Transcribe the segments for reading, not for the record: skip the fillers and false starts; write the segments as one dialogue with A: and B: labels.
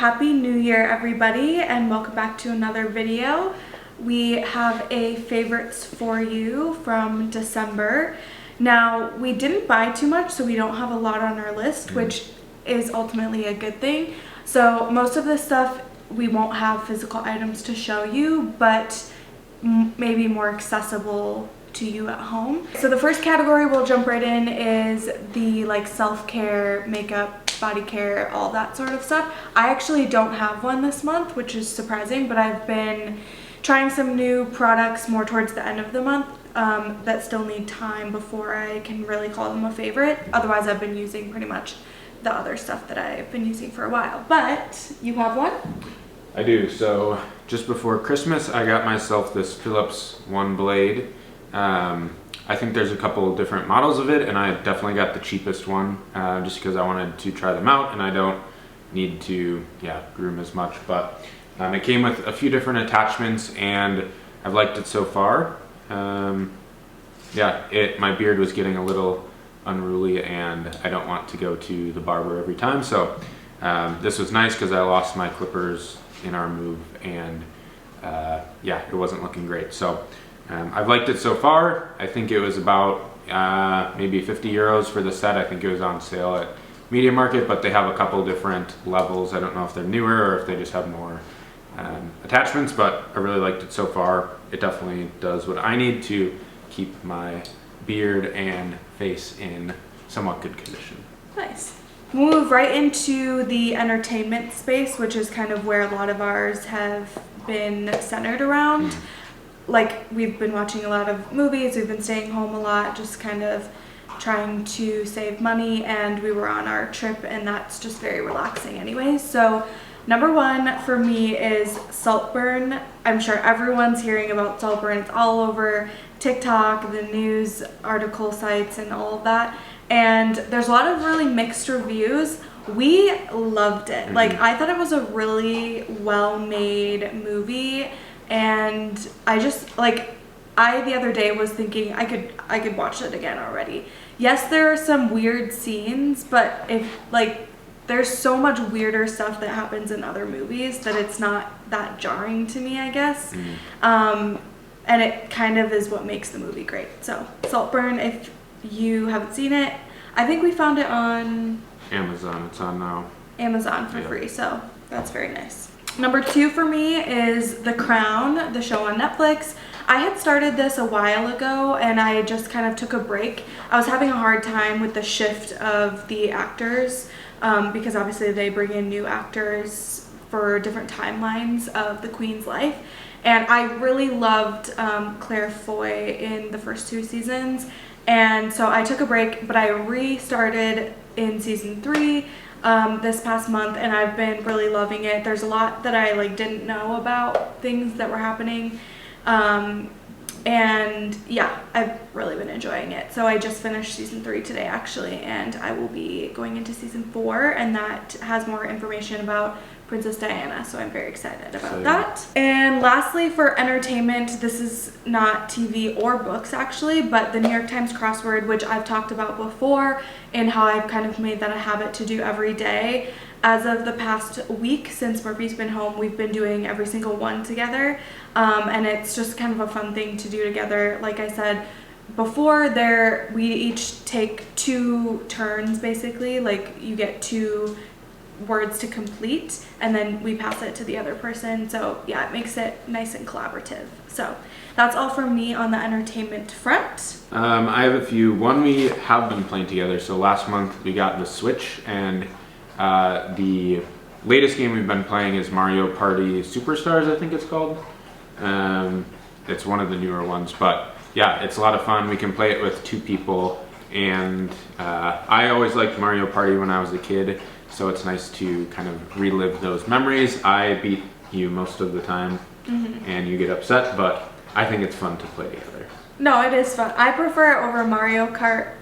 A: Happy New Year, everybody, and welcome back to another video. We have a favorites for you from December. Now, we didn't buy too much, so we don't have a lot on our list, which is ultimately a good thing. So most of this stuff, we won't have physical items to show you, but maybe more accessible to you at home. So the first category we'll jump right in is the self-care, makeup, body care, all that sort of stuff. I actually don't have one this month, which is surprising, but I've been trying some new products more towards the end of the month that still need time before I can really call them a favorite. Otherwise, I've been using pretty much the other stuff that I've been using for a while. But you have one?
B: I do. So just before Christmas, I got myself this Philips One Blade. I think there's a couple different models of it, and I definitely got the cheapest one just because I wanted to try them out and I don't need to groom as much. But it came with a few different attachments and I've liked it so far. My beard was getting a little unruly and I don't want to go to the barber every time, so this was nice because I lost my clippers in our move and it wasn't looking great. So I've liked it so far. I think it was about maybe 50 euros for the set. I think it was on sale at Media Market, but they have a couple different levels. I don't know if they're newer or if they just have more attachments, but I really liked it so far. It definitely does what I need to keep my beard and face in somewhat good condition.
A: Nice. We'll move right into the entertainment space, which is kind of where a lot of ours have been centered around. We've been watching a lot of movies, we've been staying home a lot, just kind of trying to save money, and we were on our trip and that's just very relaxing anyways. So number one for me is Saltburn. I'm sure everyone's hearing about Saltburn. It's all over TikTok, the news article sites and all of that. And there's a lot of really mixed reviews. We loved it. I thought it was a really well-made movie. And I just the other day was thinking I could watch it again already. Yes, there are some weird scenes, but there's so much weirder stuff that happens in other movies that it's not that jarring to me, I guess. And it kind of is what makes the movie great. So Saltburn, if you haven't seen it, I think we found it on
B: Amazon. It's on now.
A: Amazon for free, so that's very nice. Number two for me is The Crown, the show on Netflix. I had started this a while ago and I just kind of took a break. I was having a hard time with the shift of the actors because obviously they bring in new actors for different timelines of the Queen's life. And I really loved Claire Foy in the first two seasons. And so I took a break, but I restarted in season 3 this past month, and I've been really loving it. There's a lot that I didn't know about things that were happening, and I've really been enjoying it. So I just finished season 3 today actually, and I will be going into season 4, and that has more information about Princess Diana, so I'm very excited about that. And lastly, for entertainment, this is not TV or books actually, but the New York Times crossword, which I've talked about before and how I've kind of made that a habit to do every day. As of the past week, since Murphy's been home, we've been doing every single one together, and it's just kind of a fun thing to do together. Like I said before, we each take 2 turns basically. You get 2 words to complete and then we pass it to the other person, so it makes it nice and collaborative. So that's all from me on the entertainment front.
B: I have a few. One we have been playing together. So last month we got the Switch, and the latest game we've been playing is Mario Party Superstars, I think it's called. It's one of the newer ones, but it's a lot of fun. We can play it with 2 people, and I always liked Mario Party when I was a kid, so it's nice to kind of relive those memories. I beat you most of the time, and you get upset, but I think it's fun to play together. No,
A: it is fun. I prefer it over Mario Kart,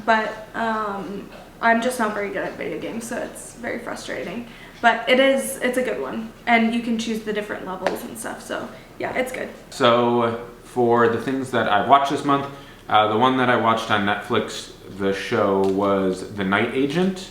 A: but I'm just not very good at video games, so it's very frustrating. But it's a good one, and you can choose the different levels and stuff, so it's good.
B: So for the things that I've watched this month, the one that I watched on Netflix, the show, was The Night Agent.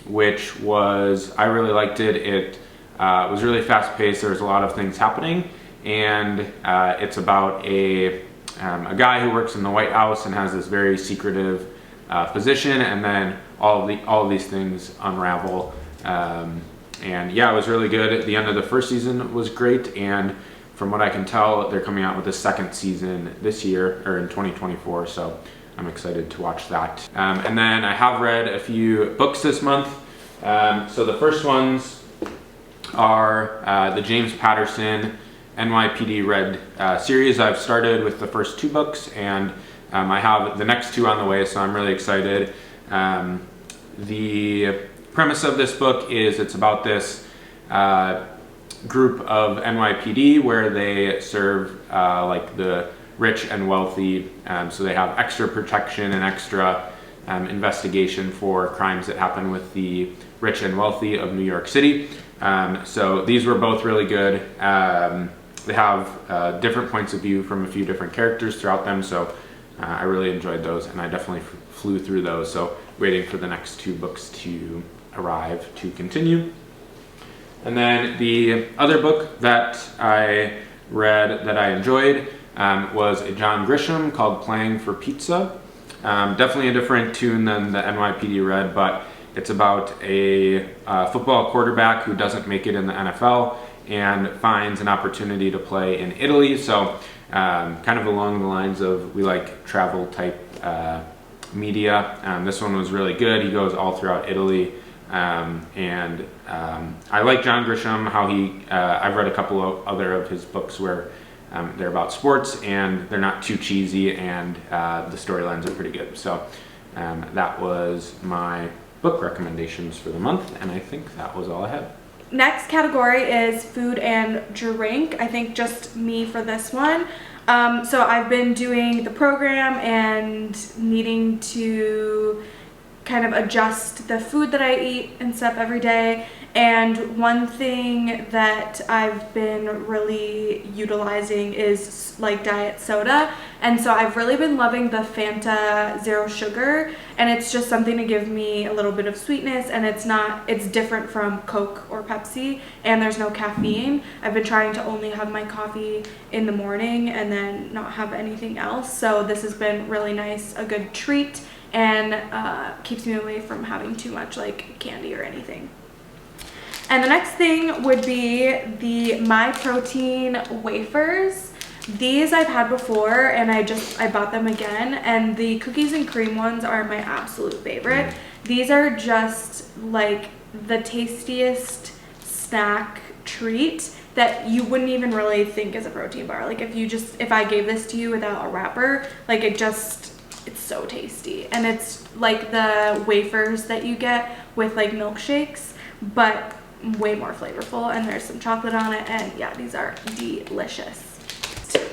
B: which was, I really liked it. It was really fast paced. There was a lot of things happening, and it's about a guy who works in the White House and has this very secretive position, and then all of these things unravel. And yeah, it was really good. The end of the first season was great, and from what I can tell, they're coming out with a second season this year, or in 2024, so I'm excited to watch that. And then I have read a few books this month. So the first ones are the James Patterson NYPD Read series. I've started with the first 2 books, and I have the next 2 on the way, so I'm really excited. The premise of this book is it's about this group of NYPD where they serve like the rich and wealthy, so they have extra protection and extra investigation for crimes that happen with the rich and wealthy of New York City. So these were both really good. They have different points of view from a few different characters throughout them, so I really enjoyed those, and I definitely flew through those, so waiting for the next 2 books to arrive to continue. And then the other book that I read that I enjoyed was a John Grisham called Playing for Pizza. Definitely a different tune than the NYPD Read, but it's about a football quarterback who doesn't make it in the NFL and finds an opportunity to play in Italy. So kind of along the lines of, we like travel type media. This one was really good. He goes all throughout Italy. And I like John Grisham, how I've read a couple of other of his books where they're about sports and they're not too cheesy, and the storylines are pretty good. So that was my book recommendations for the month, and I think that was all I had.
A: Next category is food and drink. I think just me for this one. So I've been doing the program and needing to kind of adjust the food that I eat and stuff every day. And one thing that I've been really utilizing is like diet soda. And so I've really been loving the Fanta Zero Sugar, and it's just something to give me a little bit of sweetness, and it's different from Coke or Pepsi, and there's no caffeine. I've been trying to only have my coffee in the morning and then not have anything else. So this has been really nice, a good treat, and keeps me away from having too much like candy or anything. And the next thing would be the My Protein wafers. These I've had before, and I bought them again, and the cookies and cream ones are my absolute favorite. These are just like the tastiest snack treat that you wouldn't even really think is a protein bar. Like if I gave this to you without a wrapper, like it's so tasty. And it's like the wafers that you get with like milkshakes, but way more flavorful, and there's some chocolate on it, and yeah, these are delicious.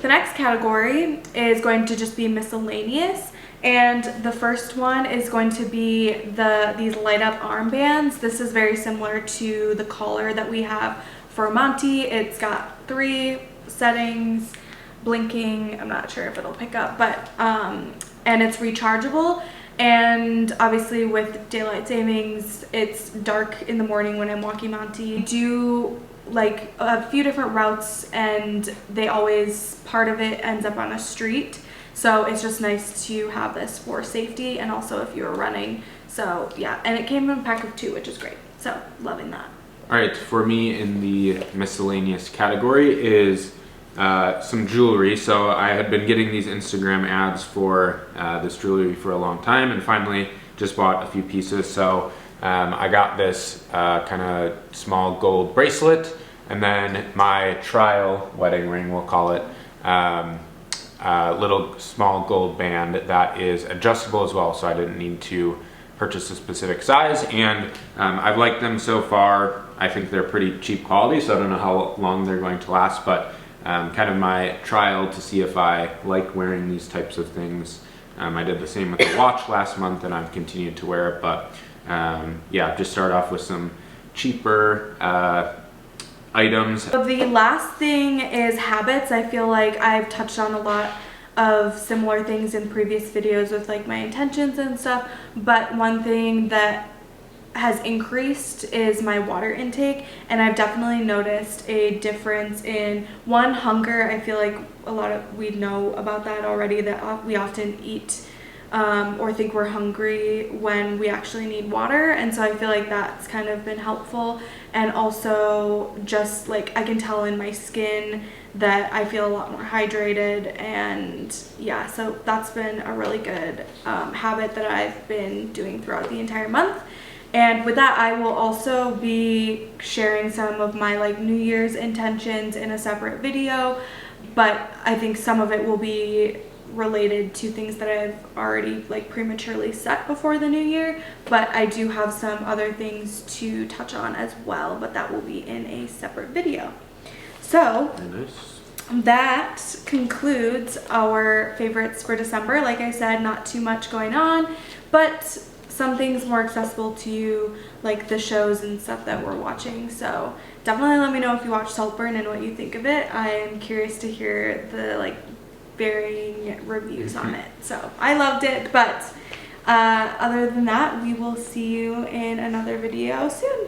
A: The next category is going to just be miscellaneous, and the first one is going to be these light up armbands. This is very similar to the collar that we have for Monty. It's got 3 settings, blinking, I'm not sure if it'll pick up, but and it's rechargeable. And obviously with daylight savings, it's dark in the morning when I'm walking Monty. I do like a few different routes, and part of it ends up on a street. So it's just nice to have this for safety, and also if you're running. So yeah, and it came in a pack of 2, which is great. So loving that.
B: All right, for me in the miscellaneous category is some jewelry. So I had been getting these Instagram ads for this jewelry for a long time, and finally just bought a few pieces. So I got this kind of small gold bracelet, and then my trial wedding ring, we'll call it, little small gold band that is adjustable as well, so I didn't need to purchase a specific size, and I've liked them so far. I think they're pretty cheap quality, so I don't know how long they're going to last, but kind of my trial to see if I like wearing these types of things. I did the same with the watch last month, and I've continued to wear it, but yeah, just start off with some cheaper items.
A: So the last thing is habits. I feel like I've touched on a lot of similar things in previous videos with like my intentions and stuff, but one thing that has increased is my water intake, and I've definitely noticed a difference in one, hunger. I feel like we know about that already, that we often eat or think we're hungry when we actually need water, and so I feel like that's kind of been helpful. And also just like I can tell in my skin that I feel a lot more hydrated, and yeah, so that's been a really good habit that I've been doing throughout the entire month. And with that, I will also be sharing some of my like New Year's intentions in a separate video, but I think some of it will be related to things that I've already like prematurely set before the new year, but I do have some other things to touch on as well, but that will be in a separate video. So
B: Very nice.
A: That concludes our favorites for December. Like I said, not too much going on, but some things more accessible to you, like the shows and stuff that we're watching. So definitely let me know if you watch Saltburn and what you think of it. I am curious to hear the like varying reviews on it. So I loved it, but other than that, we will see you in another video soon.